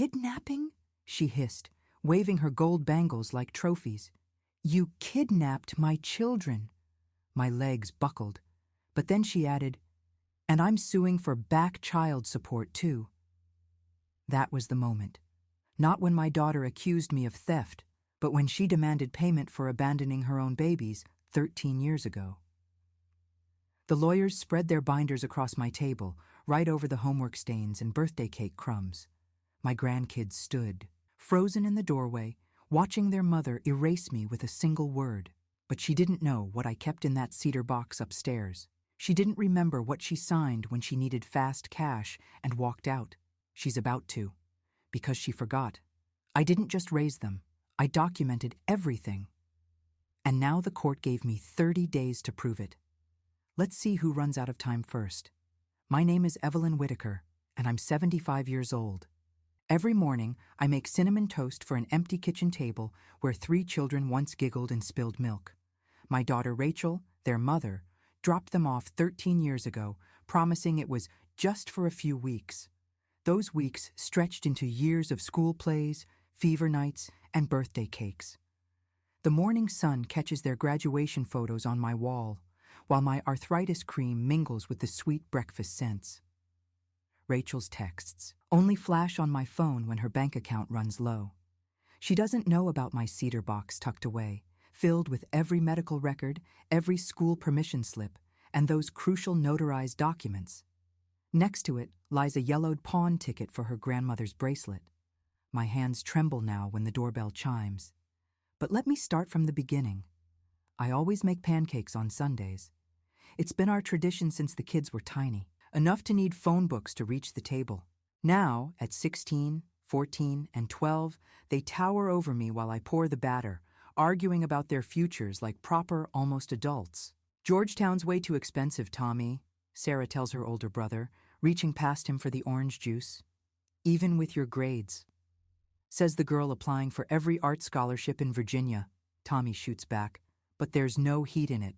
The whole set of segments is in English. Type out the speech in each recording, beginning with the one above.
Kidnapping? She hissed, waving her gold bangles like trophies. You kidnapped my children. My legs buckled, but then she added, and I'm suing for back child support too. That was the moment. Not when my daughter accused me of theft, but when she demanded payment for abandoning her own babies 13 years ago. The lawyers spread their binders across my table, right over the homework stains and birthday cake crumbs. My grandkids stood, frozen in the doorway, watching their mother erase me with a single word. But she didn't know what I kept in that cedar box upstairs. She didn't remember what she signed when she needed fast cash and walked out. She's about to, because she forgot. I didn't just raise them. I documented everything. And now the court gave me 30 days to prove it. Let's see who runs out of time first. My name is Evelyn Whitaker, and I'm 75 years old. Every morning, I make cinnamon toast for an empty kitchen table where 3 children once giggled and spilled milk. My daughter Rachel, their mother, dropped them off 13 years ago, promising it was just for a few weeks. Those weeks stretched into years of school plays, fever nights, and birthday cakes. The morning sun catches their graduation photos on my wall, while my arthritis cream mingles with the sweet breakfast scents. Rachel's texts only flash on my phone when her bank account runs low. She doesn't know about my cedar box tucked away, filled with every medical record, every school permission slip, and those crucial notarized documents. Next to it lies a yellowed pawn ticket for her grandmother's bracelet. My hands tremble now when the doorbell chimes. But let me start from the beginning. I always make pancakes on Sundays. It's been our tradition since the kids were tiny, enough to need phone books to reach the table. Now, at 16, 14, and 12, they tower over me while I pour the batter, arguing about their futures like proper, almost adults. Georgetown's way too expensive, Tommy, Sarah tells her older brother, reaching past him for the orange juice. Even with your grades, says the girl applying for every art scholarship in Virginia. Tommy shoots back, but there's no heat in it.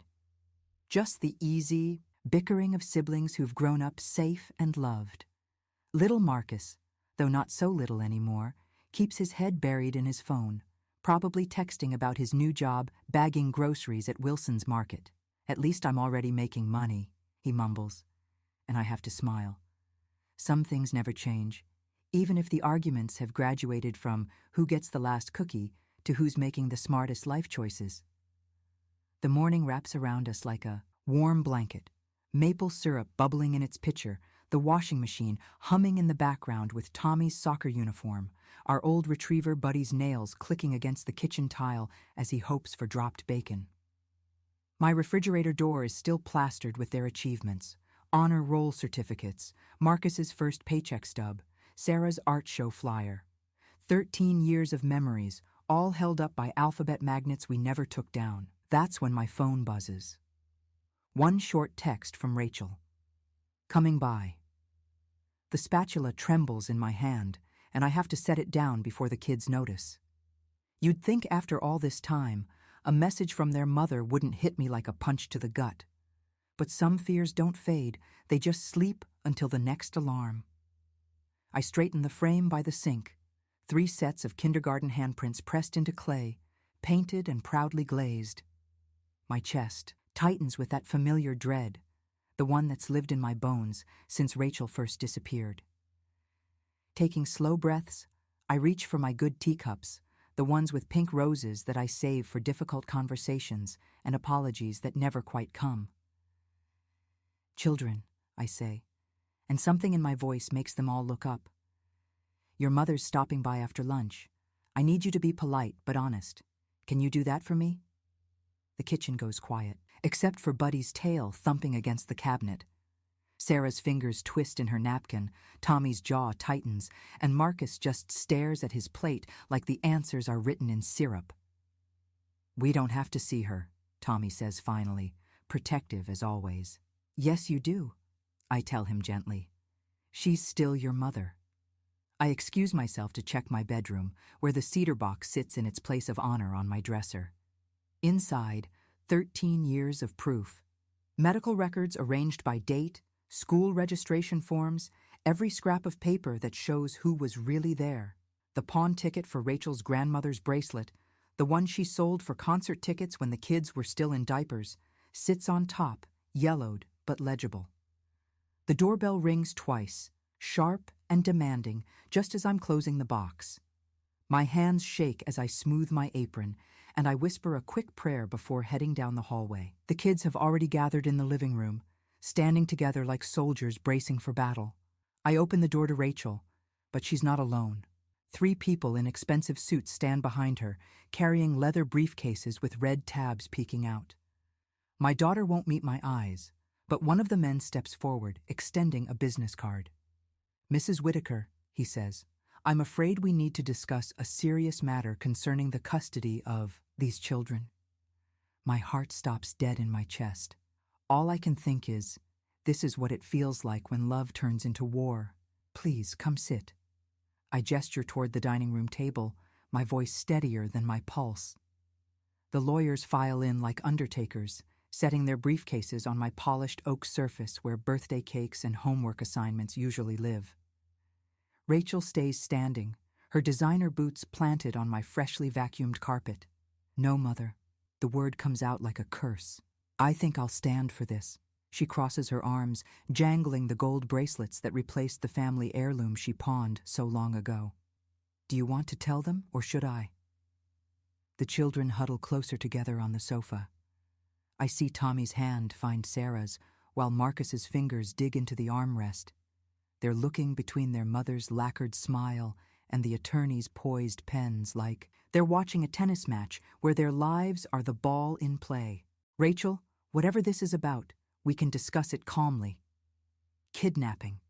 Just the easy bickering of siblings who've grown up safe and loved. Little Marcus, though not so little anymore, keeps his head buried in his phone, probably texting about his new job bagging groceries at Wilson's Market. At least I'm already making money, he mumbles, and I have to smile. Some things never change, even if the arguments have graduated from who gets the last cookie to who's making the smartest life choices. The morning wraps around us like a warm blanket, maple syrup bubbling in its pitcher, the washing machine humming in the background with Tommy's soccer uniform, our old retriever Buddy's nails clicking against the kitchen tile as he hopes for dropped bacon. My refrigerator door is still plastered with their achievements, honor roll certificates, Marcus's first paycheck stub, Sarah's art show flyer. 13 years of memories, all held up by alphabet magnets we never took down. That's when my phone buzzes. One short text from Rachel. Coming by. The spatula trembles in my hand, and I have to set it down before the kids notice. You'd think after all this time, a message from their mother wouldn't hit me like a punch to the gut. But some fears don't fade, they just sleep until the next alarm. I straighten the frame by the sink, 3 sets of kindergarten handprints pressed into clay, painted and proudly glazed. My chest tightens with that familiar dread, the one that's lived in my bones since Rachel first disappeared. Taking slow breaths, I reach for my good teacups, the ones with pink roses that I save for difficult conversations and apologies that never quite come. Children, I say, and something in my voice makes them all look up. Your mother's stopping by after lunch. I need you to be polite but honest. Can you do that for me? The kitchen goes quiet, except for Buddy's tail thumping against the cabinet. Sarah's fingers twist in her napkin, Tommy's jaw tightens, and Marcus just stares at his plate like the answers are written in syrup. We don't have to see her, Tommy says finally, protective as always. Yes, you do, I tell him gently. She's still your mother. I excuse myself to check my bedroom, where the cedar box sits in its place of honor on my dresser. Inside, 13 years of proof. Medical records arranged by date, school registration forms, Every scrap of paper that shows who was really there. The pawn ticket for Rachel's grandmother's bracelet, the one she sold for concert tickets when the kids were still in diapers, sits on top, yellowed but legible. The doorbell rings twice, sharp and demanding, just as I'm closing the box. My hands shake as I smooth my apron, and I whisper a quick prayer before heading down the hallway. The kids have already gathered in the living room, standing together like soldiers bracing for battle. I open the door to Rachel, but she's not alone. 3 people in expensive suits stand behind her, carrying leather briefcases with red tabs peeking out. My daughter won't meet my eyes, but one of the men steps forward, extending a business card. "Mrs. Whitaker," he says, "I'm afraid we need to discuss a serious matter concerning the custody of these children." My heart stops dead in my chest. All I can think is, this is what it feels like when love turns into war. Please, come sit. I gesture toward the dining room table, my voice steadier than my pulse. The lawyers file in like undertakers, setting their briefcases on my polished oak surface where birthday cakes and homework assignments usually live. Rachel stays standing, her designer boots planted on my freshly vacuumed carpet. "No, Mother." The word comes out like a curse. "I think I'll stand for this." She crosses her arms, jangling the gold bracelets that replaced the family heirloom she pawned so long ago. "Do you want to tell them, or should I?" The children huddle closer together on the sofa. I see Tommy's hand find Sarah's, while Marcus's fingers dig into the armrest. They're looking between their mother's lacquered smile and the attorney's poised pens like they're watching a tennis match where their lives are the ball in play. "Rachel, whatever this is about, we can discuss it calmly." Kidnapping.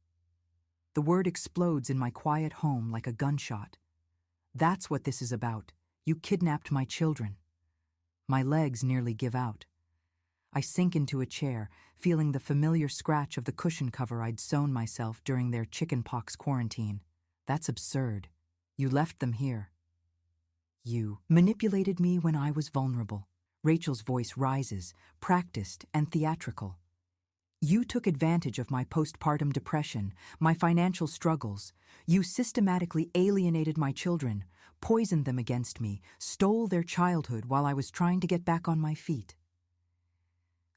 The word explodes in my quiet home like a gunshot. "That's what this is about. You kidnapped my children." My legs nearly give out. I sink into a chair, feeling the familiar scratch of the cushion cover I'd sewn myself during their chickenpox quarantine. "That's absurd. You left them here. You manipulated me when I was vulnerable." Rachel's voice rises, practiced and theatrical. "You took advantage of my postpartum depression, my financial struggles. You systematically alienated my children, poisoned them against me, stole their childhood while I was trying to get back on my feet."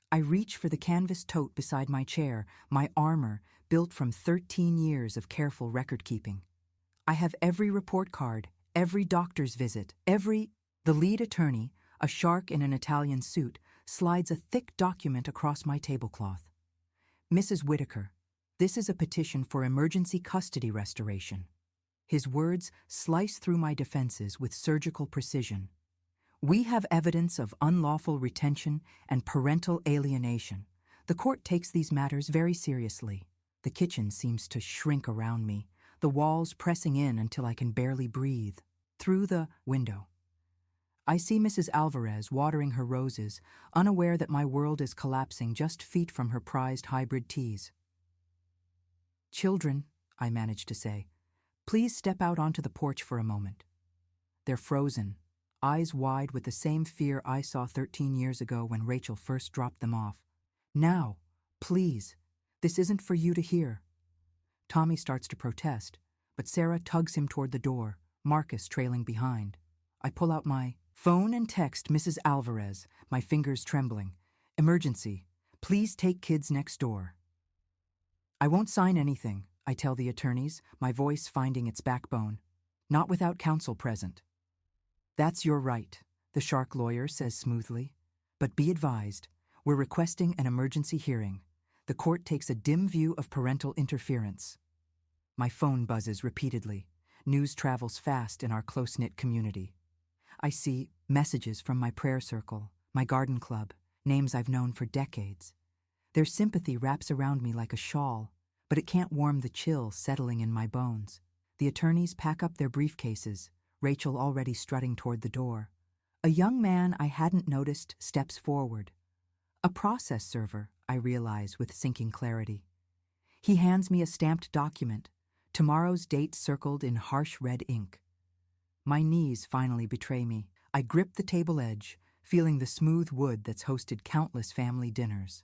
I reach for the canvas tote beside my chair, my armor built from 13 years of careful record-keeping. I have every report card, every doctor's visit, The lead attorney, a shark in an Italian suit, slides a thick document across my tablecloth. "Mrs. Whitaker, this is a petition for emergency custody restoration." His words slice through my defenses with surgical precision. "We have evidence of unlawful retention and parental alienation. The court takes these matters very seriously." The kitchen seems to shrink around me, the walls pressing in until I can barely breathe. Through the window, I see Mrs. Alvarez watering her roses, unaware that my world is collapsing just feet from her prized hybrid teas. "Children," I manage to say, "please step out onto the porch for a moment." They're frozen, eyes wide with the same fear I saw 13 years ago when Rachel first dropped them off. "Now, please, this isn't for you to hear." Tommy starts to protest, but Sarah tugs him toward the door, Marcus trailing behind. I pull out my phone and text Mrs. Alvarez, my fingers trembling. "Emergency. Please take kids next door." "I won't sign anything," I tell the attorneys, my voice finding its backbone. "Not without counsel present." "That's your right," the shark lawyer says smoothly. "But be advised, we're requesting an emergency hearing. The court takes a dim view of parental interference." My phone buzzes repeatedly. News travels fast in our close-knit community. I see messages from my prayer circle, my garden club, names I've known for decades. Their sympathy wraps around me like a shawl, but it can't warm the chill settling in my bones. The attorneys pack up their briefcases, Rachel already strutting toward the door. A young man I hadn't noticed steps forward. A process server, I realize with sinking clarity. He hands me a stamped document, tomorrow's date circled in harsh red ink. My knees finally betray me. I grip the table edge, feeling the smooth wood that's hosted countless family dinners.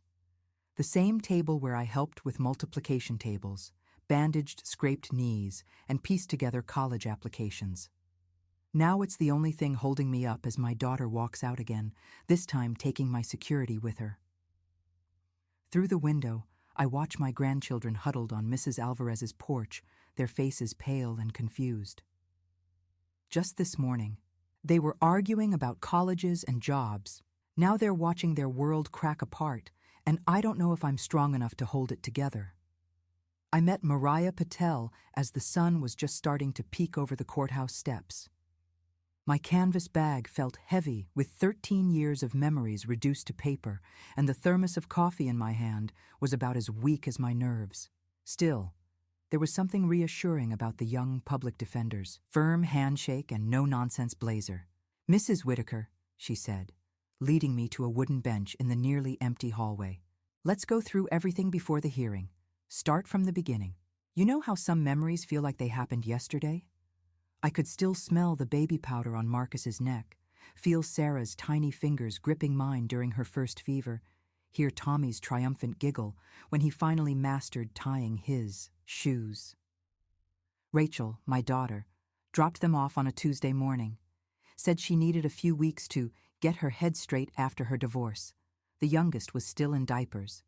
The same table where I helped with multiplication tables, bandaged scraped knees, and pieced together college applications. Now it's the only thing holding me up as my daughter walks out again, this time taking my security with her. Through the window, I watch my grandchildren huddled on Mrs. Alvarez's porch, their faces pale and confused. Just this morning, they were arguing about colleges and jobs. Now they're watching their world crack apart, and I don't know if I'm strong enough to hold it together. I met Mariah Patel as the sun was just starting to peek over the courthouse steps. My canvas bag felt heavy with 13 years of memories reduced to paper, and the thermos of coffee in my hand was about as weak as my nerves. Still, there was something reassuring about the young public defender's firm handshake and no-nonsense blazer. "Mrs. Whitaker," she said, leading me to a wooden bench in the nearly empty hallway. "Let's go through everything before the hearing. Start from the beginning. You know how some memories feel like they happened yesterday?" I could still smell the baby powder on Marcus's neck, feel Sarah's tiny fingers gripping mine during her first fever, hear Tommy's triumphant giggle when he finally mastered tying his shoes. Rachel, my daughter, dropped them off on a Tuesday morning, said she needed a few weeks to get her head straight after her divorce. The youngest was still in diapers.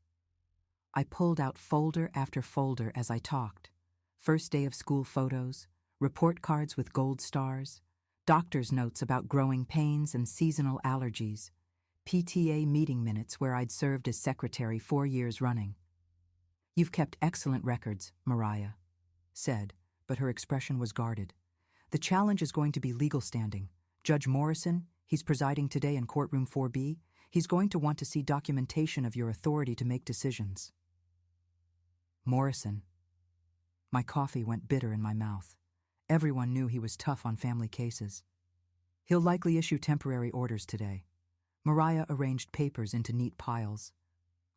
I pulled out folder after folder as I talked. First day of school photos, report cards with gold stars, doctor's notes about growing pains and seasonal allergies, PTA meeting minutes where I'd served as secretary 4 years running. "You've kept excellent records," Mariah said, but her expression was guarded. "The challenge is going to be legal standing. Judge Morrison, he's presiding today in courtroom 4B, he's going to want to see documentation of your authority to make decisions." Morrison. My coffee went bitter in my mouth. Everyone knew he was tough on family cases. "He'll likely issue temporary orders today." Mariah arranged papers into neat piles.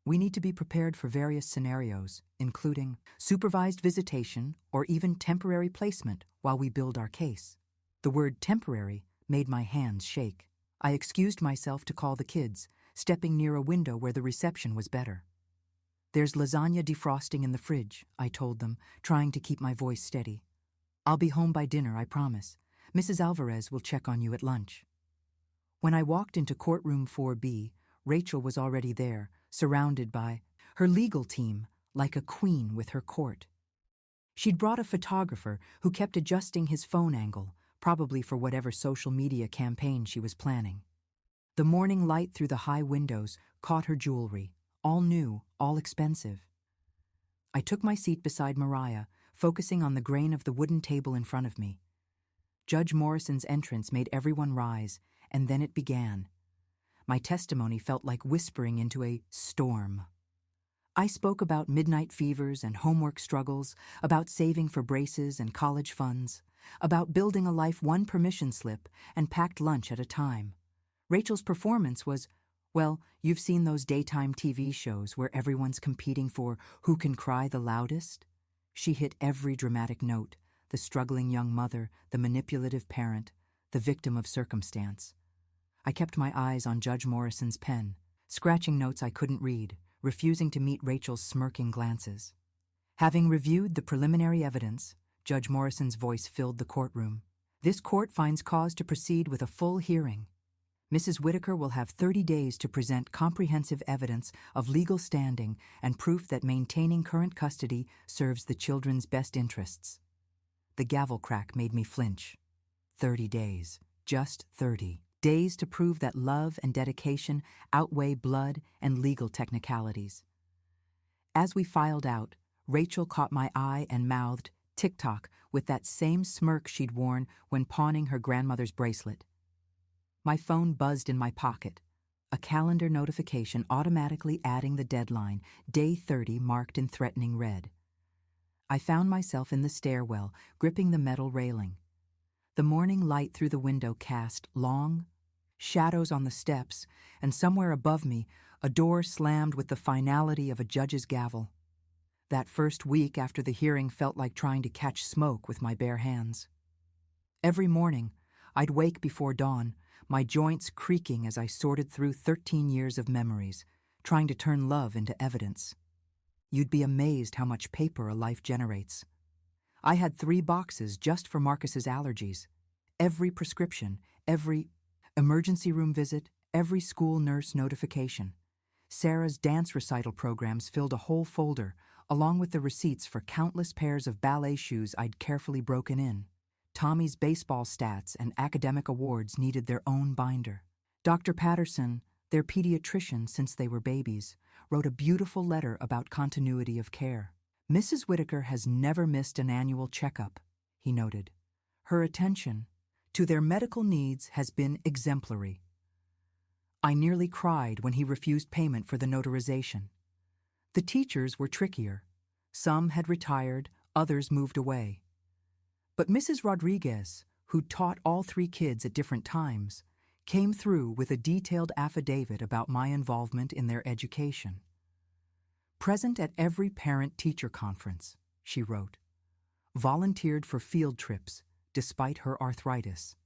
"We need to be prepared for various scenarios, including supervised visitation or even temporary placement while we build our case." The word temporary made my hands shake. I excused myself to call the kids, stepping near a window where the reception was better. "There's lasagna defrosting in the fridge," I told them, trying to keep my voice steady. "I'll be home by dinner, I promise. Mrs. Alvarez will check on you at lunch." When I walked into courtroom 4B, Rachel was already there, surrounded by her legal team, like a queen with her court. She'd brought a photographer who kept adjusting his phone angle, probably for whatever social media campaign she was planning. The morning light through the high windows caught her jewelry, all new, all expensive. I took my seat beside Mariah, focusing on the grain of the wooden table in front of me. Judge Morrison's entrance made everyone rise, and then it began. My testimony felt like whispering into a storm. I spoke about midnight fevers and homework struggles, about saving for braces and college funds, about building a life one permission slip and packed lunch at a time. Rachel's performance was, well, you've seen those daytime TV shows where everyone's competing for who can cry the loudest? She hit every dramatic note, the struggling young mother, the manipulative parent, the victim of circumstance. I kept my eyes on Judge Morrison's pen, scratching notes I couldn't read, refusing to meet Rachel's smirking glances. Having reviewed the preliminary evidence, Judge Morrison's voice filled the courtroom. "This court finds cause to proceed with a full hearing. Mrs. Whitaker will have 30 days to present comprehensive evidence of legal standing and proof that maintaining current custody serves the children's best interests." The gavel crack made me flinch. 30 days. Just 30. Days to prove that love and dedication outweigh blood and legal technicalities. As we filed out, Rachel caught my eye and mouthed, "Tick-tock," with that same smirk she'd worn when pawning her grandmother's bracelet. My phone buzzed in my pocket, a calendar notification automatically adding the deadline, day 30 marked in threatening red. I found myself in the stairwell, gripping the metal railing. The morning light through the window cast long shadows on the steps, and somewhere above me, a door slammed with the finality of a judge's gavel. That first week after the hearing felt like trying to catch smoke with my bare hands. Every morning, I'd wake before dawn, my joints creaking as I sorted through 13 years of memories, trying to turn love into evidence. You'd be amazed how much paper a life generates. I had 3 boxes just for Marcus's allergies. Every prescription, every emergency room visit, every school nurse notification. Sarah's dance recital programs filled a whole folder, along with the receipts for countless pairs of ballet shoes I'd carefully broken in. Tommy's baseball stats and academic awards needed their own binder. Dr. Patterson, their pediatrician since they were babies, wrote a beautiful letter about continuity of care. Mrs. Whitaker has never missed an annual checkup, he noted. Her attention to their medical needs has been exemplary. I nearly cried when he refused payment for the notarization. The teachers were trickier. Some had retired, others moved away. But Mrs. Rodriguez, who taught all 3 kids at different times, came through with a detailed affidavit about my involvement in their education. Present at every parent-teacher conference, she wrote. Volunteered for field trips, despite her arthritis.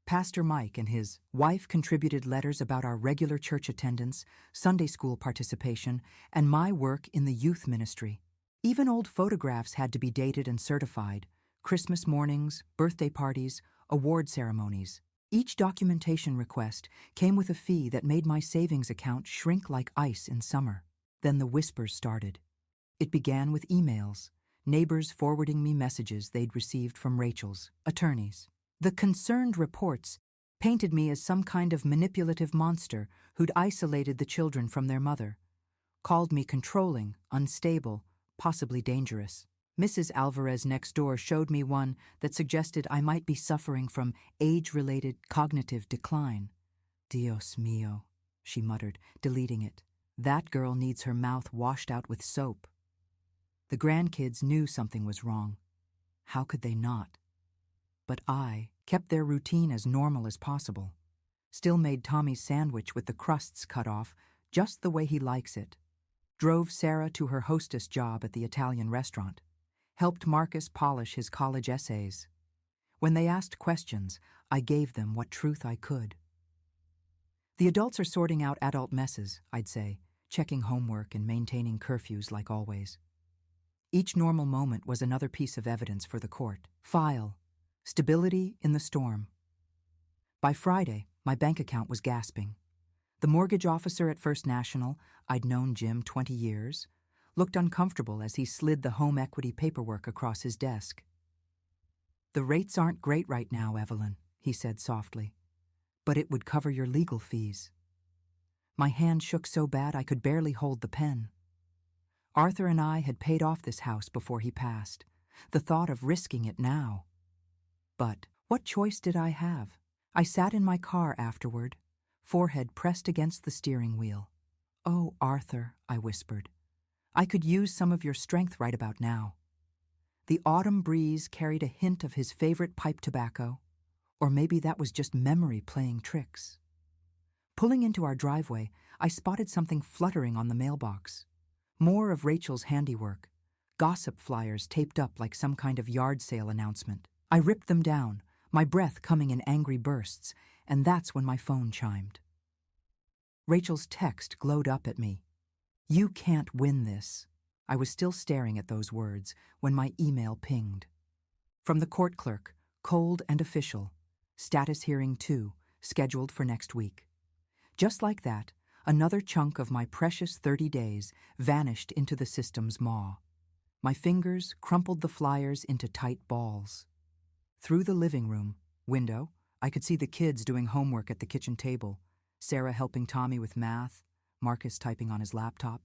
Pastor Mike and his wife contributed letters about our regular church attendance, Sunday school participation, and my work in the youth ministry. Even old photographs had to be dated and certified, Christmas mornings, birthday parties, award ceremonies. Each documentation request came with a fee that made my savings account shrink like ice in summer. Then the whispers started. It began with emails, neighbors forwarding me messages they'd received from Rachel's attorneys. The concerned reports painted me as some kind of manipulative monster who'd isolated the children from their mother, called me controlling, unstable, possibly dangerous. Mrs. Alvarez next door showed me one that suggested I might be suffering from age-related cognitive decline. Dios mío, she muttered, deleting it. That girl needs her mouth washed out with soap. The grandkids knew something was wrong. How could they not? But I kept their routine as normal as possible. Still made Tommy's sandwich with the crusts cut off, just the way he likes it. Drove Sarah to her hostess job at the Italian restaurant. Helped Marcus polish his college essays. When they asked questions, I gave them what truth I could. The adults are sorting out adult messes, I'd say, checking homework and maintaining curfews like always. Each normal moment was another piece of evidence for the court. File. Stability in the storm. By Friday, my bank account was gasping. The mortgage officer at First National, I'd known Jim 20 years, looked uncomfortable as he slid the home equity paperwork across his desk. The rates aren't great right now, Evelyn, he said softly, but it would cover your legal fees. My hand shook so bad I could barely hold the pen. Arthur and I had paid off this house before he passed. The thought of risking it now. But what choice did I have? I sat in my car afterward, forehead pressed against the steering wheel. Oh, Arthur, I whispered. I could use some of your strength right about now. The autumn breeze carried a hint of his favorite pipe tobacco, or maybe that was just memory playing tricks. Pulling into our driveway, I spotted something fluttering on the mailbox. More of Rachel's handiwork, gossip flyers taped up like some kind of yard sale announcement. I ripped them down, my breath coming in angry bursts, and that's when my phone chimed. Rachel's text glowed up at me. You can't win this. I was still staring at those words when my email pinged. From the court clerk, cold and official, status hearing 2, scheduled for next week. Just like that, another chunk of my precious 30 days vanished into the system's maw. My fingers crumpled the flyers into tight balls. Through the living room window, I could see the kids doing homework at the kitchen table, Sarah helping Tommy with math, Marcus typing on his laptop.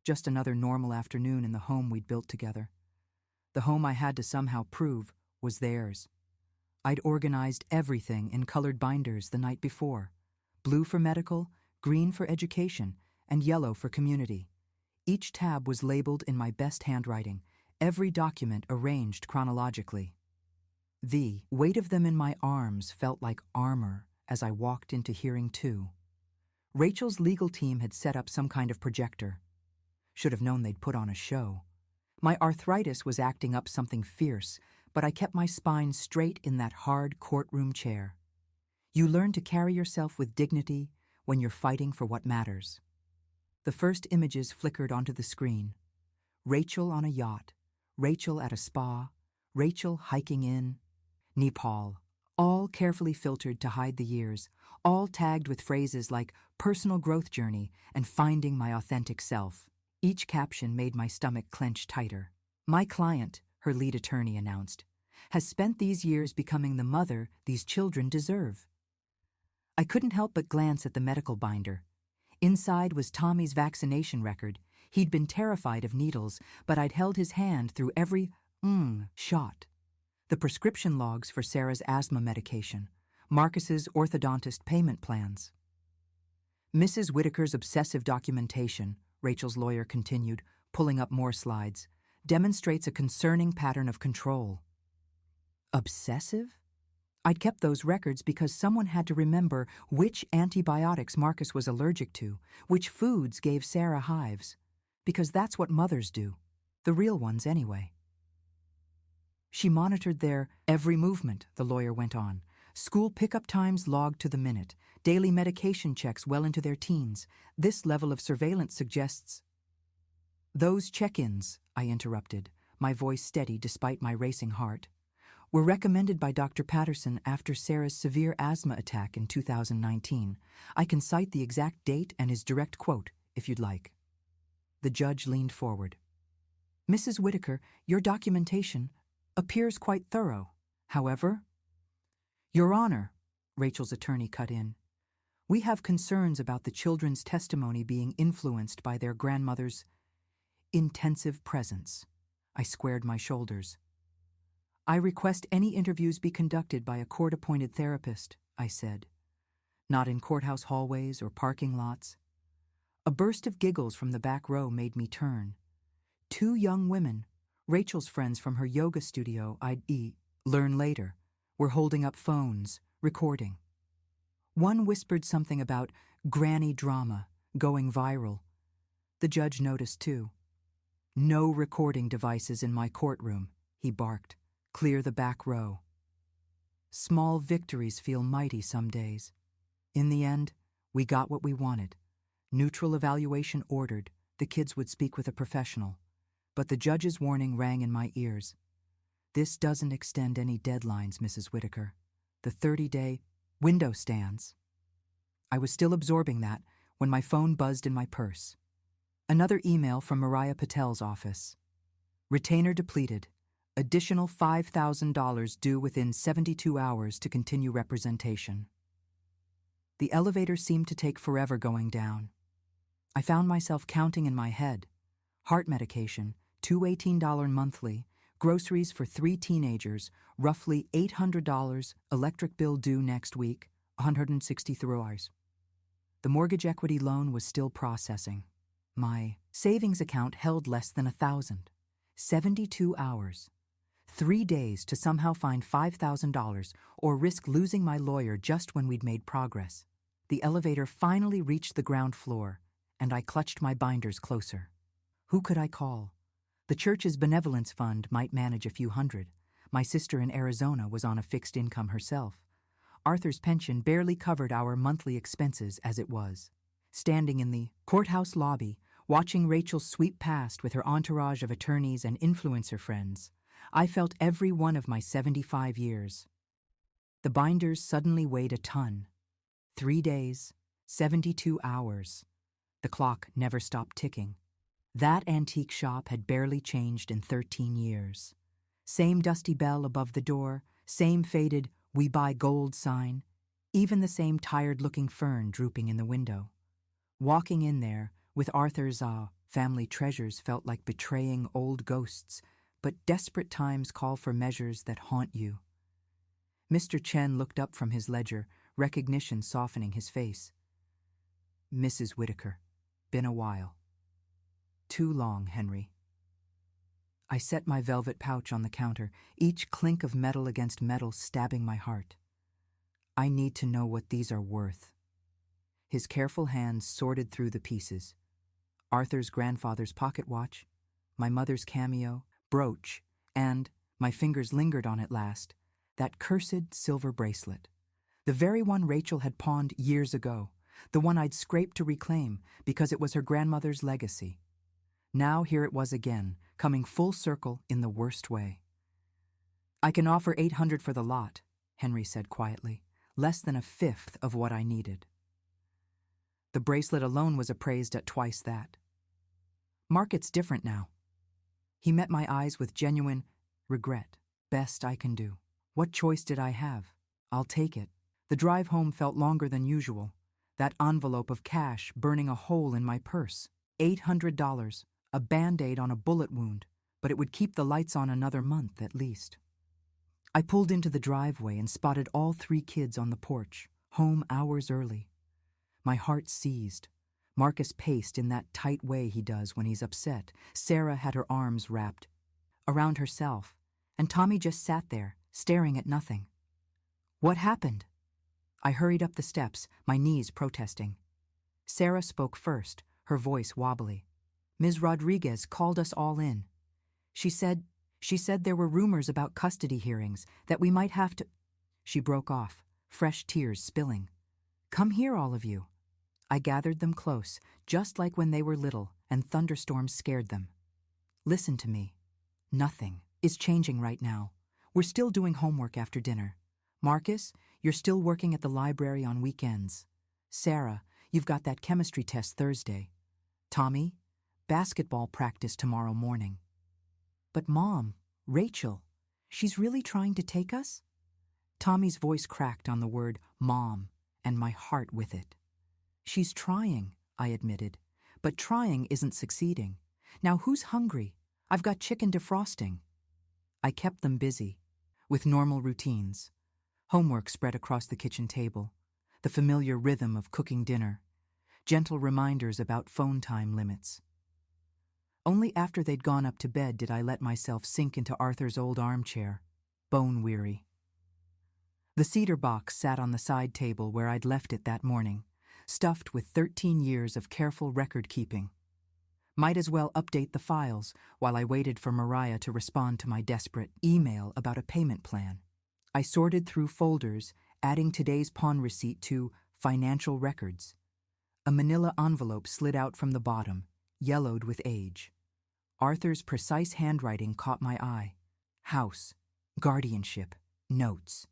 Just another normal afternoon in the home we'd built together. The home I had to somehow prove was theirs. I'd organized everything in colored binders the night before. Blue for medical, green for education, and yellow for community. Each tab was labeled in my best handwriting, every document arranged chronologically. The weight of them in my arms felt like armor as I walked into hearing 2. Rachel's legal team had set up some kind of projector. Should have known they'd put on a show. My arthritis was acting up something fierce, but I kept my spine straight in that hard courtroom chair. You learn to carry yourself with dignity when you're fighting for what matters. The first images flickered onto the screen. Rachel on a yacht, Rachel at a spa, Rachel hiking in Nepal, all carefully filtered to hide the years, all tagged with phrases like personal growth journey and finding my authentic self. Each caption made my stomach clench tighter. My client, her lead attorney announced, has spent these years becoming the mother these children deserve. I couldn't help but glance at the medical binder. Inside was Tommy's vaccination record. He'd been terrified of needles, but I'd held his hand through every shot. The prescription logs for Sarah's asthma medication, Marcus's orthodontist payment plans. Mrs. Whitaker's obsessive documentation, Rachel's lawyer continued, pulling up more slides, demonstrates a concerning pattern of control. Obsessive? I'd kept those records because someone had to remember which antibiotics Marcus was allergic to, which foods gave Sarah hives, because that's what mothers do, the real ones anyway. She monitored their every movement, the lawyer went on. School pickup times logged to the minute, daily medication checks well into their teens. This level of surveillance suggests... Those check-ins, I interrupted, my voice steady despite my racing heart, were recommended by Dr. Patterson after Sarah's severe asthma attack in 2019. I can cite the exact date and his direct quote, if you'd like. The judge leaned forward. Mrs. Whitaker, your documentation appears quite thorough. However, Your Honor, Rachel's attorney cut in, we have concerns about the children's testimony being influenced by their grandmother's intensive presence. I squared my shoulders. I request any interviews be conducted by a court-appointed therapist, I said. Not in courthouse hallways or parking lots. A burst of giggles from the back row made me turn. Two young women, Rachel's friends from her yoga studio I'd learn later, were holding up phones, recording. One whispered something about granny drama going viral. The judge noticed too. No recording devices in my courtroom, he barked. Clear the back row. Small victories feel mighty some days. In the end, we got what we wanted. Neutral evaluation ordered. The kids would speak with a professional. But the judge's warning rang in my ears. This doesn't extend any deadlines, Mrs. Whitaker. The 30-day window stands. I was still absorbing that when my phone buzzed in my purse. Another email from Mariah Patel's office. Retainer depleted. Additional $5,000 due within 72 hours to continue representation. The elevator seemed to take forever going down. I found myself counting in my head. Heart medication, $2 $18 monthly, groceries for 3 teenagers, roughly $800, electric bill due next week, 163 hours. The mortgage equity loan was still processing. My savings account held less than $1,000. 72 hours. 3 days to somehow find $5,000 or risk losing my lawyer just when we'd made progress. The elevator finally reached the ground floor, and I clutched my binders closer. Who could I call? The church's benevolence fund might manage a few hundred. My sister in Arizona was on a fixed income herself. Arthur's pension barely covered our monthly expenses as it was. Standing in the courthouse lobby, watching Rachel sweep past with her entourage of attorneys and influencer friends, I felt every one of my 75 years. The binders suddenly weighed a ton. 3 days, 72 hours. The clock never stopped ticking. That antique shop had barely changed in 13 years. Same dusty bell above the door, same faded "We Buy Gold" sign, even the same tired-looking fern drooping in the window. Walking in there with Arthur's family treasures felt like betraying old ghosts, but desperate times call for measures that haunt you. Mr. Chen looked up from his ledger, recognition softening his face. Mrs. Whitaker, been a while. Too long, Henry. I set my velvet pouch on the counter, each clink of metal against metal stabbing my heart. I need to know what these are worth. His careful hands sorted through the pieces. Arthur's grandfather's pocket watch, my mother's cameo, brooch, and, my fingers lingered on it last, that cursed silver bracelet. The very one Rachel had pawned years ago, the one I'd scraped to reclaim because it was her grandmother's legacy. Now here it was again, coming full circle in the worst way. "I can offer $800 for the lot," Henry said quietly, less than a fifth of what I needed. The bracelet alone was appraised at twice that. "Market's different now." He met my eyes with genuine regret. "Best I can do. What choice did I have? I'll take it." The drive home felt longer than usual, that envelope of cash burning a hole in my purse. $800, a Band-Aid on a bullet wound, but it would keep the lights on another month at least. I pulled into the driveway and spotted all 3 kids on the porch, home hours early. My heart seized. Marcus paced in that tight way he does when he's upset. Sarah had her arms wrapped around herself, and Tommy just sat there, staring at nothing. "What happened?" I hurried up the steps, my knees protesting. Sarah spoke first, her voice wobbly. "Ms. Rodriguez called us all in. She said there were rumors about custody hearings, that we might have to—" She broke off, fresh tears spilling. "Come here, all of you." I gathered them close, just like when they were little and thunderstorms scared them. "Listen to me. Nothing is changing right now. We're still doing homework after dinner. Marcus, you're still working at the library on weekends. Sarah, you've got that chemistry test Thursday. Tommy, basketball practice tomorrow morning." "But Mom, Rachel, she's really trying to take us?" Tommy's voice cracked on the word Mom, and my heart with it. "She's trying," I admitted, "but trying isn't succeeding. Now who's hungry? I've got chicken defrosting." I kept them busy, with normal routines. Homework spread across the kitchen table, the familiar rhythm of cooking dinner, gentle reminders about phone time limits. Only after they'd gone up to bed did I let myself sink into Arthur's old armchair, bone-weary. The cedar box sat on the side table where I'd left it that morning, stuffed with 13 years of careful record-keeping. Might as well update the files while I waited for Mariah to respond to my desperate email about a payment plan. I sorted through folders, adding today's pawn receipt to financial records. A manila envelope slid out from the bottom, yellowed with age. Arthur's precise handwriting caught my eye. House, guardianship, notes.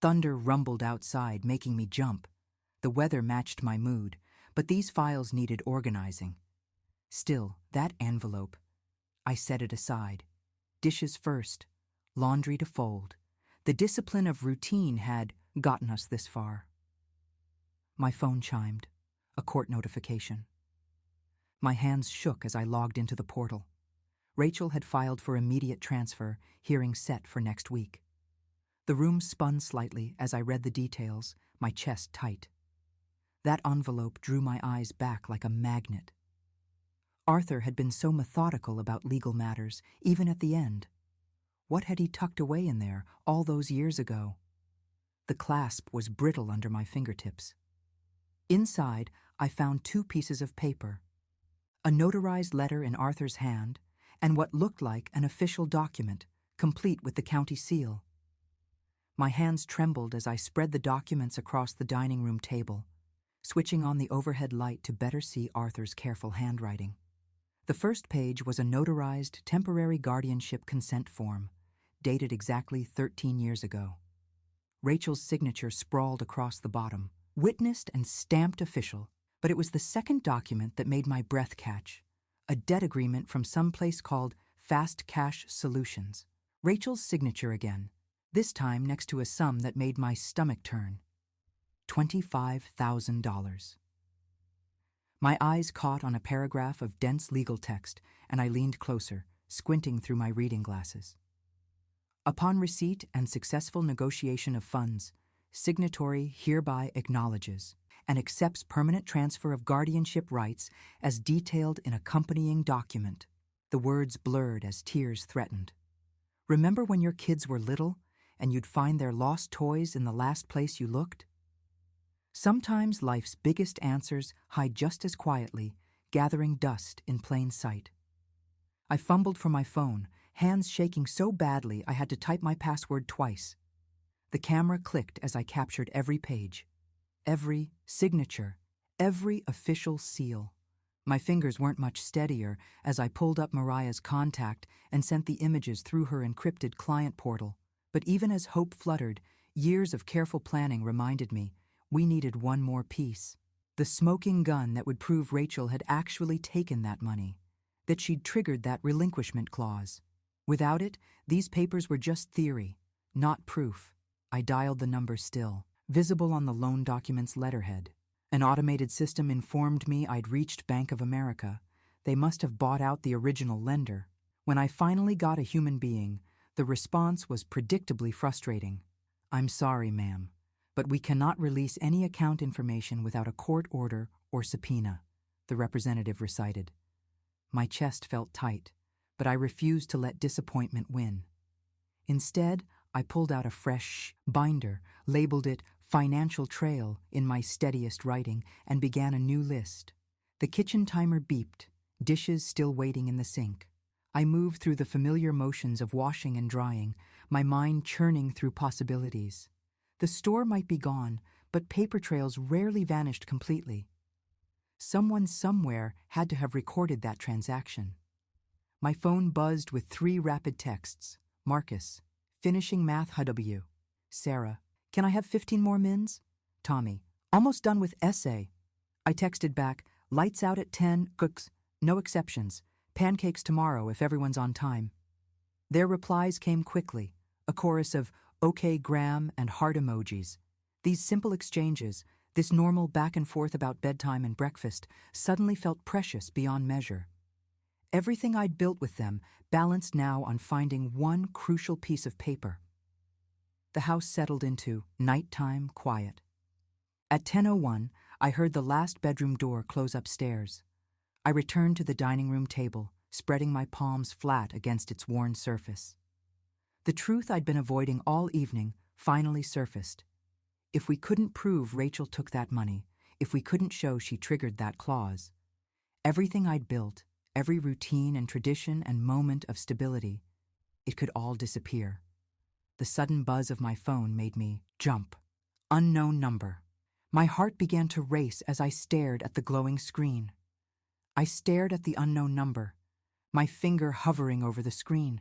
Thunder rumbled outside, making me jump. The weather matched my mood, but these files needed organizing. Still, that envelope. I set it aside. Dishes first, laundry to fold. The discipline of routine had gotten us this far. My phone chimed, a court notification. My hands shook as I logged into the portal. Rachel had filed for immediate transfer, hearing set for next week. The room spun slightly as I read the details, my chest tight. That envelope drew my eyes back like a magnet. Arthur had been so methodical about legal matters, even at the end. What had he tucked away in there all those years ago? The clasp was brittle under my fingertips. Inside, I found 2 pieces of paper. A notarized letter in Arthur's hand, and what looked like an official document, complete with the county seal. My hands trembled as I spread the documents across the dining room table, switching on the overhead light to better see Arthur's careful handwriting. The first page was a notarized temporary guardianship consent form, dated exactly 13 years ago. Rachel's signature sprawled across the bottom, witnessed and stamped official, but it was the second document that made my breath catch, a debt agreement from some place called Fast Cash Solutions. Rachel's signature again, this time next to a sum that made my stomach turn. $25,000. My eyes caught on a paragraph of dense legal text, and I leaned closer, squinting through my reading glasses. Upon receipt and successful negotiation of funds, signatory hereby acknowledges and accepts permanent transfer of guardianship rights as detailed in accompanying document. The words blurred as tears threatened. Remember when your kids were little and you'd find their lost toys in the last place you looked? Sometimes life's biggest answers hide just as quietly, gathering dust in plain sight. I fumbled for my phone, hands shaking so badly I had to type my password twice. The camera clicked as I captured every page, every signature, Every official seal. My fingers weren't much steadier as I pulled up Mariah's contact and sent the images through her encrypted client portal. But even as hope fluttered, years of careful planning reminded me we needed one more piece. The smoking gun that would prove Rachel had actually taken that money, that she'd triggered that relinquishment clause. Without it, these papers were just theory, not proof. I dialed the number still, visible on the loan document's letterhead. An automated system informed me I'd reached Bank of America. They must have bought out the original lender. When I finally got a human being, the response was predictably frustrating. "I'm sorry, ma'am, but we cannot release any account information without a court order or subpoena," the representative recited. My chest felt tight, but I refused to let disappointment win. Instead, I pulled out a fresh binder, labeled it Financial Trail in my steadiest writing, and began a new list. The kitchen timer beeped, dishes still waiting in the sink. I moved through the familiar motions of washing and drying, my mind churning through possibilities. The store might be gone, but paper trails rarely vanished completely. Someone somewhere had to have recorded that transaction. My phone buzzed with 3 rapid texts. Marcus, finishing math HW. Sarah, can I have 15 more mins? Tommy, almost done with essay. I texted back, lights out at 10, cooks, no exceptions. Pancakes tomorrow if everyone's on time. Their replies came quickly, a chorus of OK Graham and heart emojis. These simple exchanges, this normal back and forth about bedtime and breakfast, suddenly felt precious beyond measure. Everything I'd built with them balanced now on finding one crucial piece of paper. The house settled into nighttime quiet. At 10:01, I heard the last bedroom door close upstairs. I returned to the dining room table, spreading my palms flat against its worn surface. The truth I'd been avoiding all evening finally surfaced. If we couldn't prove Rachel took that money, if we couldn't show she triggered that clause, everything I'd built, every routine and tradition and moment of stability, it could all disappear. The sudden buzz of my phone made me jump. Unknown number. My heart began to race as I stared at the glowing screen. I stared at the unknown number, my finger hovering over the screen.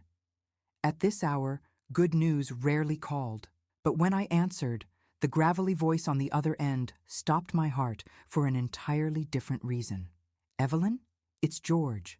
At this hour, good news rarely called, but when I answered, the gravelly voice on the other end stopped my heart for an entirely different reason. Evelyn? It's George,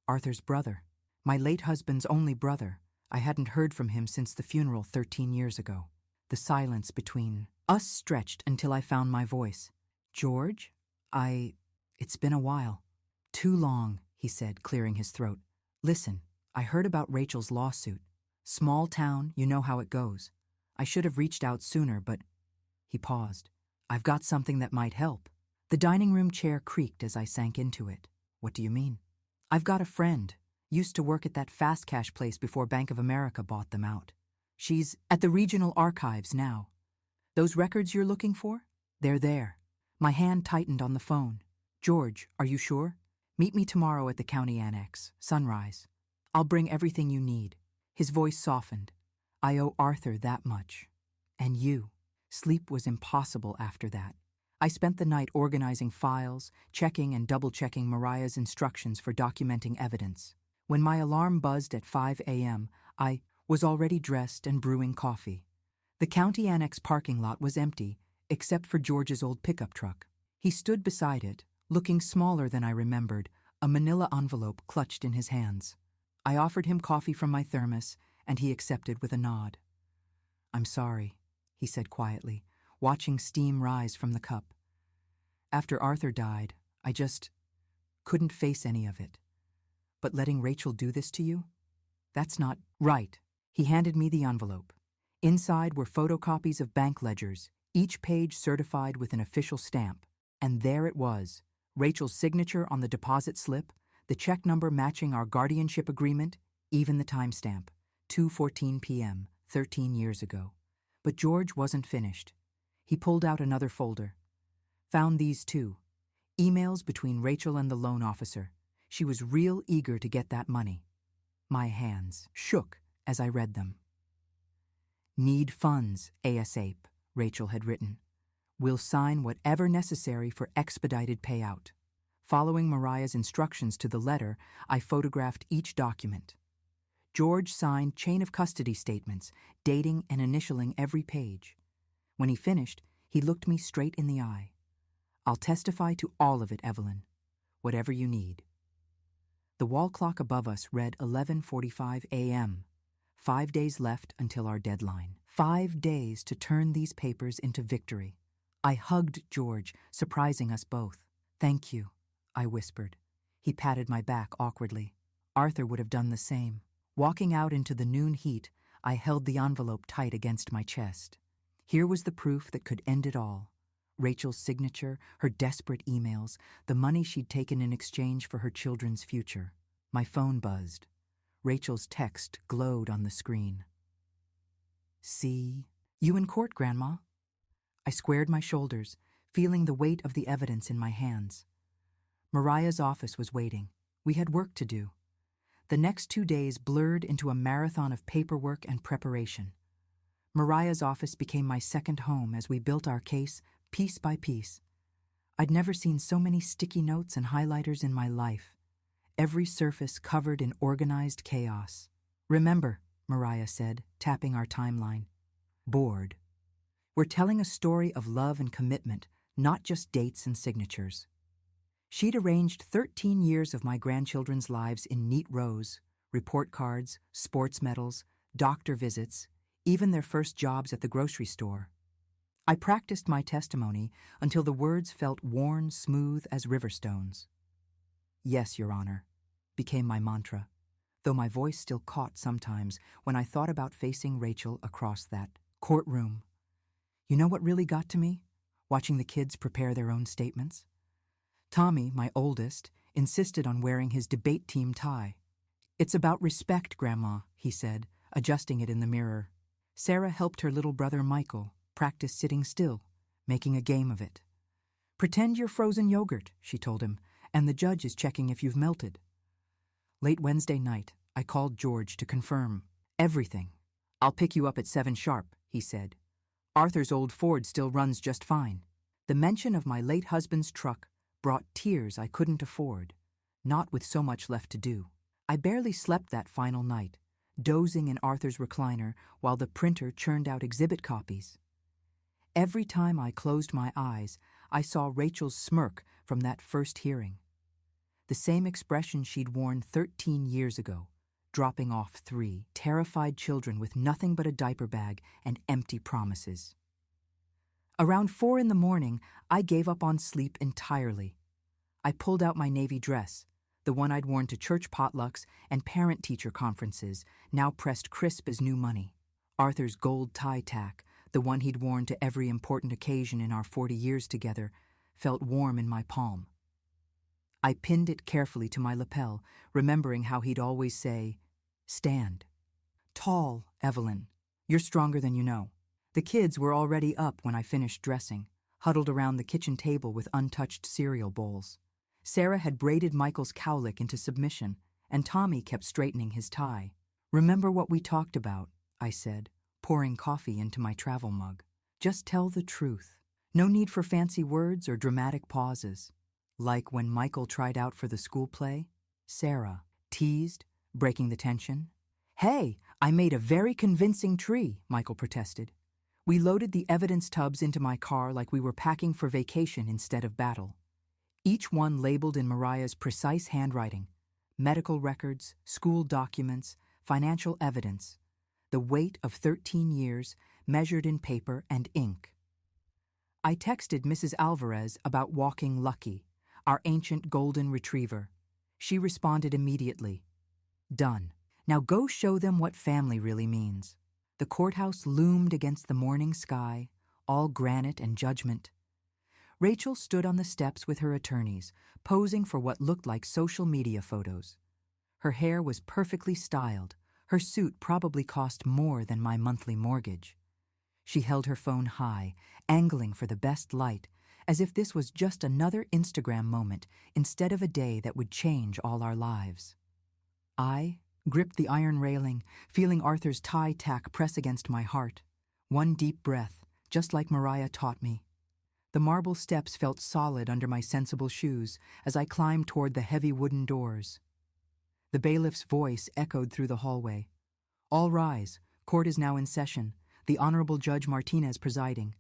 Arthur's brother, my late husband's only brother. I hadn't heard from him since the funeral 13 years ago. The silence between us stretched until I found my voice. "George? It's been a while." "Too long," he said, clearing his throat. "Listen, I heard about Rachel's lawsuit. Small town, you know how it goes. I should have reached out sooner, but..." He paused. "I've got something that might help." The dining room chair creaked as I sank into it. "What do you mean?" "I've got a friend. Used to work at that fast cash place before Bank of America bought them out. She's at the regional archives now. Those records you're looking for? They're there." My hand tightened on the phone. "George, are you sure? Meet me tomorrow at the county annex, sunrise. I'll bring everything you need." His voice softened. "I owe Arthur that much. And you." Sleep was impossible after that. I spent the night organizing files, checking and double-checking Mariah's instructions for documenting evidence. When my alarm buzzed at 5 a.m., I was already dressed and brewing coffee. The county annex parking lot was empty, except for George's old pickup truck. He stood beside it, looking smaller than I remembered, a manila envelope clutched in his hands. I offered him coffee from my thermos, and he accepted with a nod. "I'm sorry," he said quietly, watching steam rise from the cup. "After Arthur died, I just couldn't face any of it. But letting Rachel do this to you? That's not right." He handed me the envelope. Inside were photocopies of bank ledgers, each page certified with an official stamp. And there it was, Rachel's signature on the deposit slip, the check number matching our guardianship agreement, even the timestamp, 2:14 p.m., 13 years ago. But George wasn't finished. He pulled out another folder. Found these too. Emails between Rachel and the loan officer. She was real eager to get that money. My hands shook as I read them. "Need funds, ASAP," Rachel had written. We'll sign whatever necessary for expedited payout. Following Mariah's instructions to the letter, I photographed each document. George signed chain of custody statements, dating and initialing every page. When he finished, he looked me straight in the eye. I'll testify to all of it, Evelyn. Whatever you need. The wall clock above us read 11:45 a.m. 5 days left until our deadline. 5 days to turn these papers into victory. I hugged George, surprising us both. "Thank you," I whispered. He patted my back awkwardly. Arthur would have done the same. Walking out into the noon heat, I held the envelope tight against my chest. Here was the proof that could end it all. Rachel's signature, her desperate emails, the money she'd taken in exchange for her children's future. My phone buzzed. Rachel's text glowed on the screen. "See you in court, Grandma." I squared my shoulders, feeling the weight of the evidence in my hands. Mariah's office was waiting. We had work to do. The next 2 days blurred into a marathon of paperwork and preparation. Mariah's office became my second home as we built our case piece by piece. I'd never seen so many sticky notes and highlighters in my life, every surface covered in organized chaos. "Remember," Mariah said, tapping our timeline. "Board. We're telling a story of love and commitment, not just dates and signatures." She'd arranged 13 years of my grandchildren's lives in neat rows, report cards, sports medals, doctor visits, even their first jobs at the grocery store. I practiced my testimony until the words felt worn smooth as river stones. "Yes, Your Honor," became my mantra, though my voice still caught sometimes when I thought about facing Rachel across that courtroom. You know what really got to me? Watching the kids prepare their own statements. Tommy, my oldest, insisted on wearing his debate team tie. "It's about respect, Grandma," he said, adjusting it in the mirror. Sarah helped her little brother Michael practice sitting still, making a game of it. "Pretend you're frozen yogurt," she told him, "and the judge is checking if you've melted." Late Wednesday night, I called George to confirm everything. "I'll pick you up at 7 sharp, he said. "Arthur's old Ford still runs just fine." The mention of my late husband's truck brought tears I couldn't afford, not with so much left to do. I barely slept that final night, dozing in Arthur's recliner while the printer churned out exhibit copies. Every time I closed my eyes, I saw Rachel's smirk from that first hearing. The same expression she'd worn 13 years ago, dropping off 3 terrified children with nothing but a diaper bag and empty promises. Around 4 in the morning, I gave up on sleep entirely. I pulled out my navy dress, the one I'd worn to church potlucks and parent-teacher conferences, now pressed crisp as new money. Arthur's gold tie tack, the one he'd worn to every important occasion in our 40 years together, felt warm in my palm. I pinned it carefully to my lapel, remembering how he'd always say, "Stand. Tall, Evelyn. You're stronger than you know." The kids were already up when I finished dressing, huddled around the kitchen table with untouched cereal bowls. Sarah had braided Michael's cowlick into submission, and Tommy kept straightening his tie. "Remember what we talked about," I said, pouring coffee into my travel mug. "Just tell the truth. No need for fancy words or dramatic pauses. Like when Michael tried out for the school play, Sarah teased, breaking the tension. "Hey, I made a very convincing tree," Michael protested. We loaded the evidence tubs into my car like we were packing for vacation instead of battle. Each one labeled in Mariah's precise handwriting: medical records, school documents, financial evidence, the weight of 13 years measured in paper and ink. I texted Mrs. Alvarez about walking Lucky, our ancient golden retriever. She responded immediately. "Done. Now go show them what family really means." The courthouse loomed against the morning sky, all granite and judgment. Rachel stood on the steps with her attorneys, posing for what looked like social media photos. Her hair was perfectly styled. Her suit probably cost more than my monthly mortgage. She held her phone high, angling for the best light, as if this was just another Instagram moment instead of a day that would change all our lives. I gripped the iron railing, feeling Arthur's tie tack press against my heart. One deep breath, just like Mariah taught me. The marble steps felt solid under my sensible shoes as I climbed toward the heavy wooden doors. The bailiff's voice echoed through the hallway. "All rise. Court is now in session. The Honorable Judge Martinez presiding.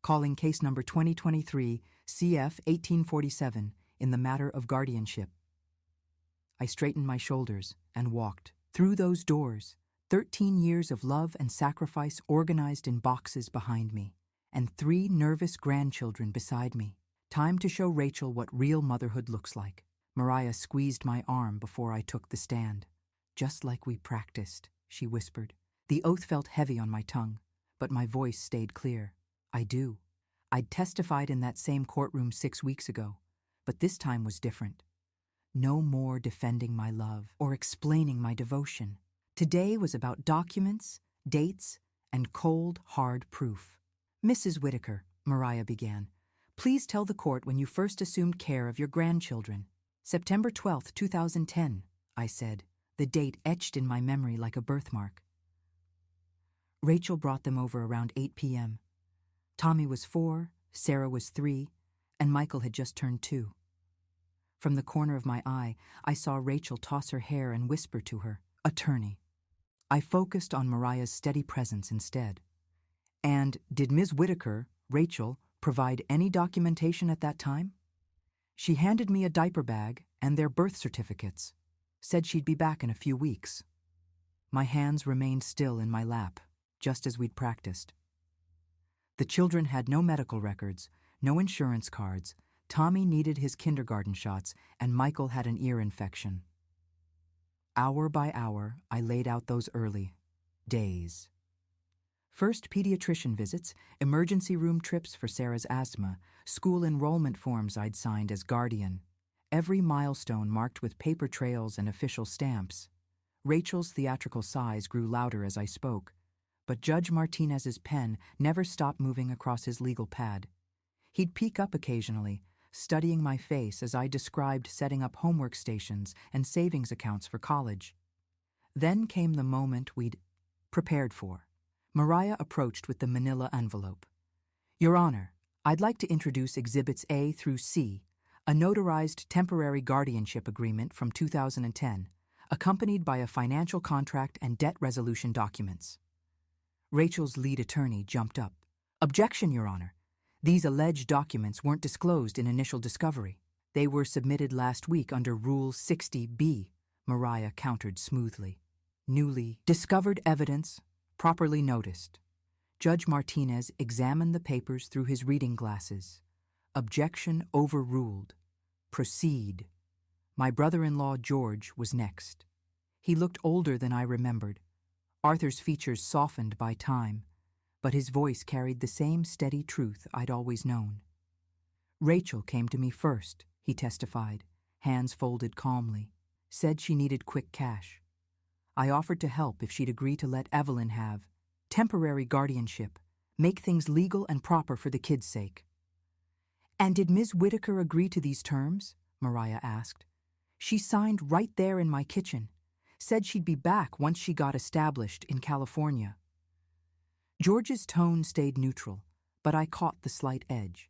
Calling case number 2023, CF 1847, in the matter of guardianship." I straightened my shoulders and walked. Through those doors, 13 years of love and sacrifice organized in boxes behind me, and 3 nervous grandchildren beside me. Time to show Rachel what real motherhood looks like. Mariah squeezed my arm before I took the stand. "Just like we practiced," she whispered. The oath felt heavy on my tongue, but my voice stayed clear. "I do. I'd testified in that same courtroom 6 weeks ago, but this time was different. No more defending my love or explaining my devotion. Today was about documents, dates, and cold, hard proof." "Mrs. Whitaker," Mariah began, "please tell the court when you first assumed care of your grandchildren." "September 12th, 2010, I said, the date etched in my memory like a birthmark. Rachel brought them over around 8 p.m. Tommy was 4, Sarah was 3, and Michael had just turned 2. From the corner of my eye, I saw Rachel toss her hair and whisper to her, "Attorney." I focused on Mariah's steady presence instead. "And did Ms. Whitaker, Rachel, provide any documentation at that time?" "She handed me a diaper bag and their birth certificates. Said she'd be back in a few weeks." My hands remained still in my lap, just as we'd practiced. The children had no medical records, no insurance cards. Tommy needed his kindergarten shots, and Michael had an ear infection. Hour by hour, I laid out those early days. First pediatrician visits, emergency room trips for Sarah's asthma, school enrollment forms I'd signed as guardian. Every milestone marked with paper trails and official stamps. Rachel's theatrical sighs grew louder as I spoke, but Judge Martinez's pen never stopped moving across his legal pad. He'd peek up occasionally, studying my face as I described setting up homework stations and savings accounts for college. Then came the moment we'd prepared for. Mariah approached with the manila envelope. "Your Honor, I'd like to introduce Exhibits A through C, a notarized temporary guardianship agreement from 2010, accompanied by a financial contract and debt resolution documents." Rachel's lead attorney jumped up. "Objection, Your Honor. These alleged documents weren't disclosed in initial discovery. They were submitted last week under Rule 60B, Mariah countered smoothly. "Newly discovered evidence, properly noticed." Judge Martinez examined the papers through his reading glasses. "Objection overruled. Proceed." My brother-in-law George was next. He looked older than I remembered. Arthur's features softened by time, but his voice carried the same steady truth I'd always known. "Rachel came to me first," he testified, hands folded calmly. "Said she needed quick cash. I offered to help if she'd agree to let Evelyn have temporary guardianship, make things legal and proper for the kids' sake." "And did Ms. Whitaker agree to these terms?" Mariah asked. "She signed right there in my kitchen. Said she'd be back once she got established in California." George's tone stayed neutral, but I caught the slight edge.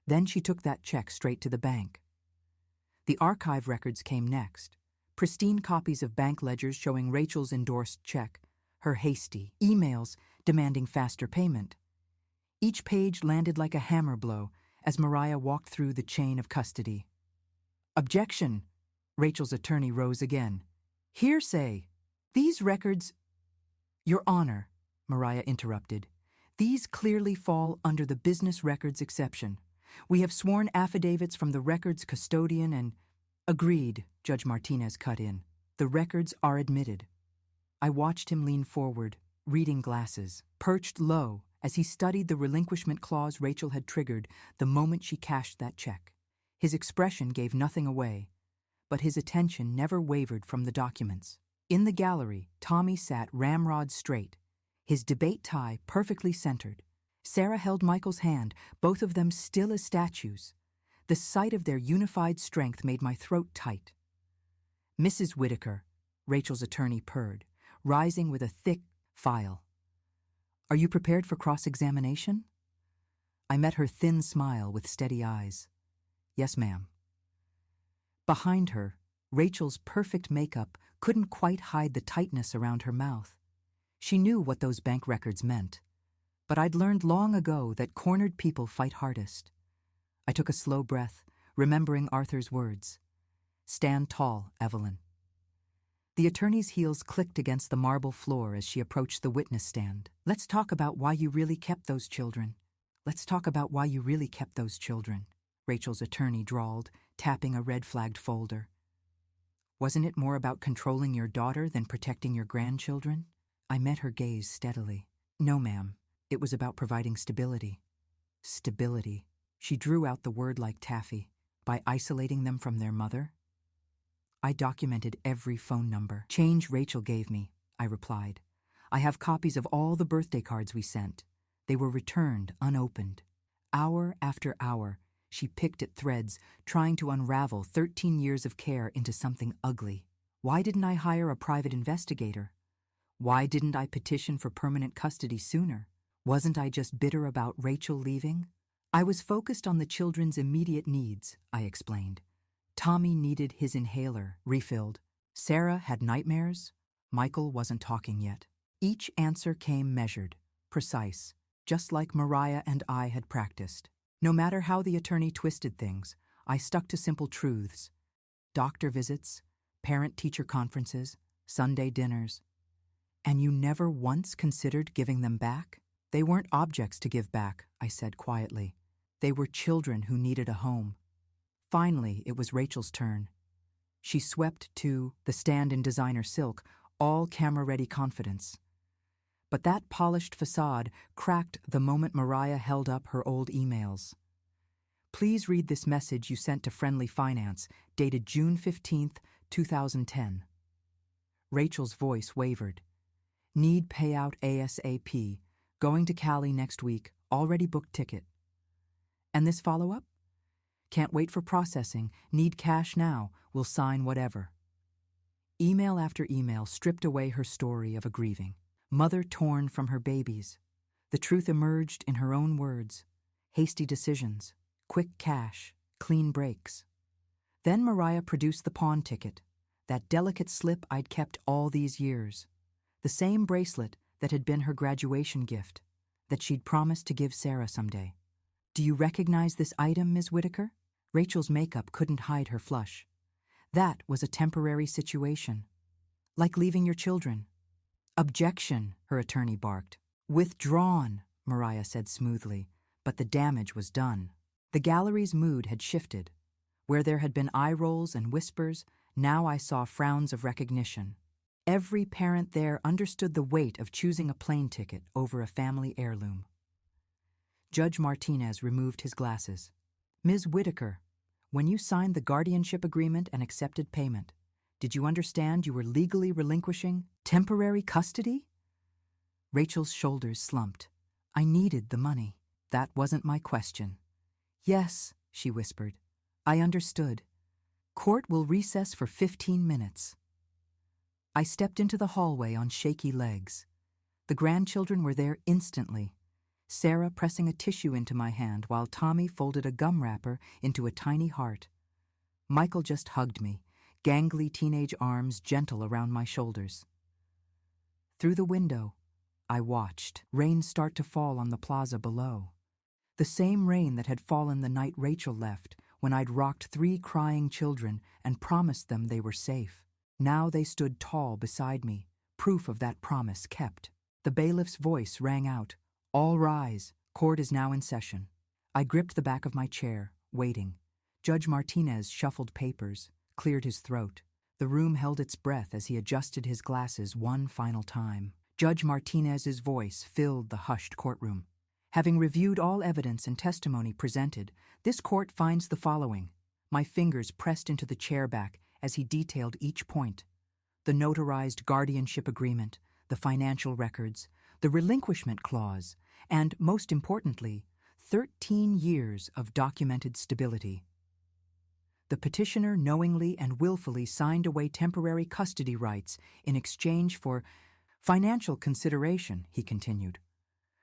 Then she took that check straight to the bank. The archive records came next. Pristine copies of bank ledgers showing Rachel's endorsed check, her hasty emails demanding faster payment. Each page landed like a hammer blow as Mariah walked through the chain of custody. "Objection!" Rachel's attorney rose again. "Hearsay! These records—" "Your Honor," Mariah interrupted, "these clearly fall under the business records exception. We have sworn affidavits from the records custodian and—" "Agreed," Judge Martinez cut in. "The records are admitted." I watched him lean forward, reading glasses, perched low as he studied the relinquishment clause Rachel had triggered the moment she cashed that check. His expression gave nothing away, but his attention never wavered from the documents. In the gallery, Tommy sat ramrod straight, his debate tie perfectly centered. Sarah held Michael's hand, both of them still as statues. The sight of their unified strength made my throat tight. "Mrs. Whitaker," Rachel's attorney purred, rising with a thick file. "Are you prepared for cross-examination?" I met her thin smile with steady eyes. Yes, ma'am. Behind her, Rachel's perfect makeup couldn't quite hide the tightness around her mouth. She knew what those bank records meant. But I'd learned long ago that cornered people fight hardest. I took a slow breath, remembering Arthur's words. Stand tall, Evelyn. The attorney's heels clicked against the marble floor as she approached the witness stand. Let's talk about why you really kept those children. Let's talk about why you really kept those children, Rachel's attorney drawled, tapping a red-flagged folder. Wasn't it more about controlling your daughter than protecting your grandchildren? I met her gaze steadily. No, ma'am. It was about providing stability. Stability. She drew out the word like taffy. By isolating them from their mother? I documented every phone number. Change Rachel gave me, I replied. I have copies of all the birthday cards we sent. They were returned unopened. Hour after hour, she picked at threads, trying to unravel 13 years of care into something ugly. Why didn't I hire a private investigator? Why didn't I petition for permanent custody sooner? Wasn't I just bitter about Rachel leaving? I was focused on the children's immediate needs, I explained. Tommy needed his inhaler refilled. Sarah had nightmares. Michael wasn't talking yet. Each answer came measured, precise, just like Mariah and I had practiced. No matter how the attorney twisted things, I stuck to simple truths. Doctor visits, parent-teacher conferences, Sunday dinners. And you never once considered giving them back? They weren't objects to give back, I said quietly. They were children who needed a home. Finally, it was Rachel's turn. She swept to the stand in designer silk, all camera-ready confidence. But that polished facade cracked the moment Mariah held up her old emails. Please read this message you sent to Friendly Finance, dated June 15th, 2010. Rachel's voice wavered. Need payout ASAP. Going to Cali next week. Already booked ticket. And this follow-up? Can't wait for processing. Need cash now. Will sign whatever. Email after email stripped away her story of a grieving. Mother torn from her babies. The truth emerged in her own words. Hasty decisions. Quick cash. Clean breaks. Then Mariah produced the pawn ticket. That delicate slip I'd kept all these years. The same bracelet that had been her graduation gift, that she'd promised to give Sarah someday. Do you recognize this item, Ms. Whitaker? Rachel's makeup couldn't hide her flush. That was a temporary situation. Like leaving your children. Objection, her attorney barked. Withdrawn, Mariah said smoothly, but the damage was done. The gallery's mood had shifted. Where there had been eye rolls and whispers, now I saw frowns of recognition. Every parent there understood the weight of choosing a plane ticket over a family heirloom. Judge Martinez removed his glasses. Ms. Whitaker, when you signed the guardianship agreement and accepted payment, did you understand you were legally relinquishing temporary custody? Rachel's shoulders slumped. I needed the money. That wasn't my question. Yes, she whispered. I understood. Court will recess for 15 minutes. I stepped into the hallway on shaky legs. The grandchildren were there instantly. Sarah pressing a tissue into my hand while Tommy folded a gum wrapper into a tiny heart. Michael just hugged me, gangly teenage arms gentle around my shoulders. Through the window, I watched rain start to fall on the plaza below. The same rain that had fallen the night Rachel left, when I'd rocked 3 crying children and promised them they were safe. Now they stood tall beside me, proof of that promise kept. The bailiff's voice rang out. All rise. Court is now in session. I gripped the back of my chair, waiting. Judge Martinez shuffled papers, cleared his throat. The room held its breath as he adjusted his glasses one final time. Judge Martinez's voice filled the hushed courtroom. Having reviewed all evidence and testimony presented, this court finds the following. My fingers pressed into the chair back as he detailed each point. The notarized guardianship agreement, the financial records, the relinquishment clause, and, most importantly, 13 years of documented stability. The petitioner knowingly and willfully signed away temporary custody rights in exchange for financial consideration, he continued.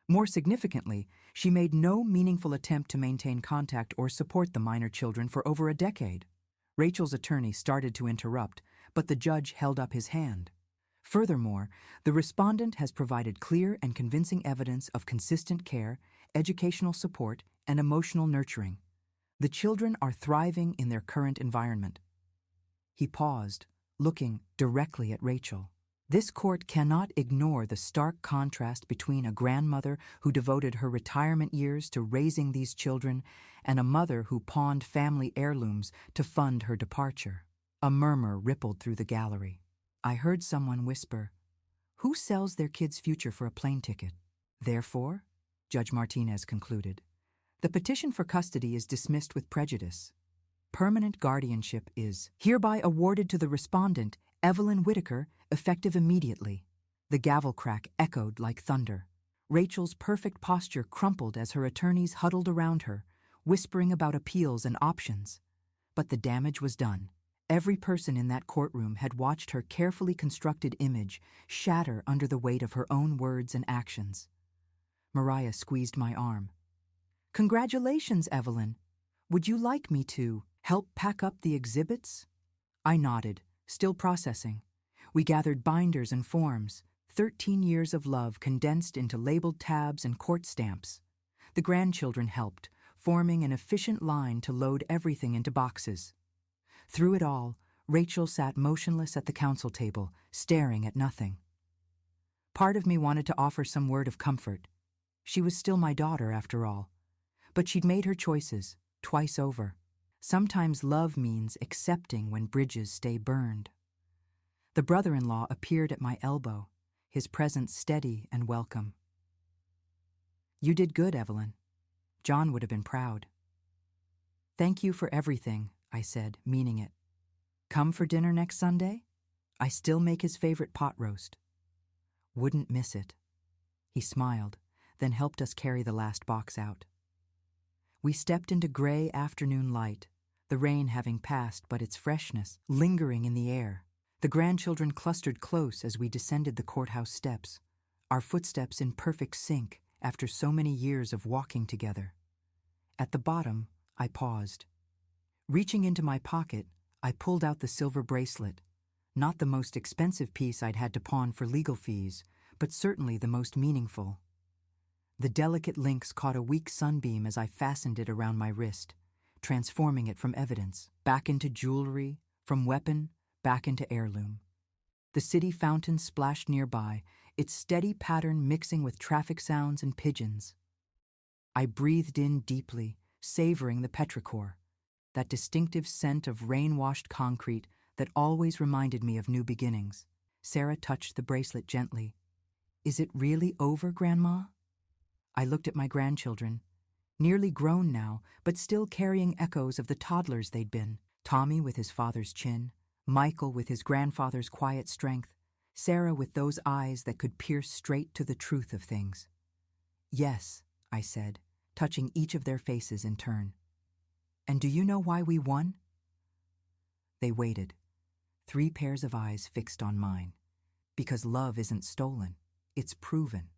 More significantly, She made no meaningful attempt to maintain contact or support the minor children for over a decade. Rachel's attorney started to interrupt, but the judge held up his hand. Furthermore, the respondent has provided clear and convincing evidence of consistent care, educational support, and emotional nurturing. The children are thriving in their current environment. He paused, looking directly at Rachel. This court cannot ignore the stark contrast between a grandmother who devoted her retirement years to raising these children and a mother who pawned family heirlooms to fund her departure. A murmur rippled through the gallery. I heard someone whisper, "Who sells their kid's future for a plane ticket?" Therefore, Judge Martinez concluded, the petition for custody is dismissed with prejudice. Permanent guardianship is hereby awarded to the respondent, Evelyn Whitaker, effective immediately. The gavel crack echoed like thunder. Rachel's perfect posture crumpled as her attorneys huddled around her, whispering about appeals and options. But the damage was done. Every person in that courtroom had watched her carefully constructed image shatter under the weight of her own words and actions. Mariah squeezed my arm. "Congratulations, Evelyn. Would you like me to help pack up the exhibits?" I nodded, still processing. We gathered binders and forms, 13 years of love condensed into labeled tabs and court stamps. The grandchildren helped, forming an efficient line to load everything into boxes. Through it all, Rachel sat motionless at the counsel table, staring at nothing. Part of me wanted to offer some word of comfort. She was still my daughter, after all. But she'd made her choices, twice over. Sometimes love means accepting when bridges stay burned. The brother-in-law appeared at my elbow, his presence steady and welcome. "You did good, Evelyn. John would have been proud." "Thank you for everything," I said, meaning it. "Come for dinner next Sunday? I still make his favorite pot roast." "Wouldn't miss it." He smiled, then helped us carry the last box out. We stepped into gray afternoon light, the rain having passed but its freshness lingering in the air. The grandchildren clustered close as we descended the courthouse steps, our footsteps in perfect sync after so many years of walking together. At the bottom, I paused. Reaching into my pocket, I pulled out the silver bracelet, not the most expensive piece I'd had to pawn for legal fees, but certainly the most meaningful. The delicate links caught a weak sunbeam as I fastened it around my wrist, transforming it from evidence back into jewelry, from weapon back into heirloom. The city fountain splashed nearby, its steady pattern mixing with traffic sounds and pigeons. I breathed in deeply, savoring the petrichor, that distinctive scent of rain-washed concrete that always reminded me of new beginnings. Sarah touched the bracelet gently. "Is it really over, Grandma?" I looked at my grandchildren, nearly grown now, but still carrying echoes of the toddlers they'd been. Tommy with his father's chin, Michael with his grandfather's quiet strength, Sarah with those eyes that could pierce straight to the truth of things. "Yes," I said, touching each of their faces in turn. "And do you know why we won?" They waited, 3 pairs of eyes fixed on mine. Because love isn't stolen, it's proven.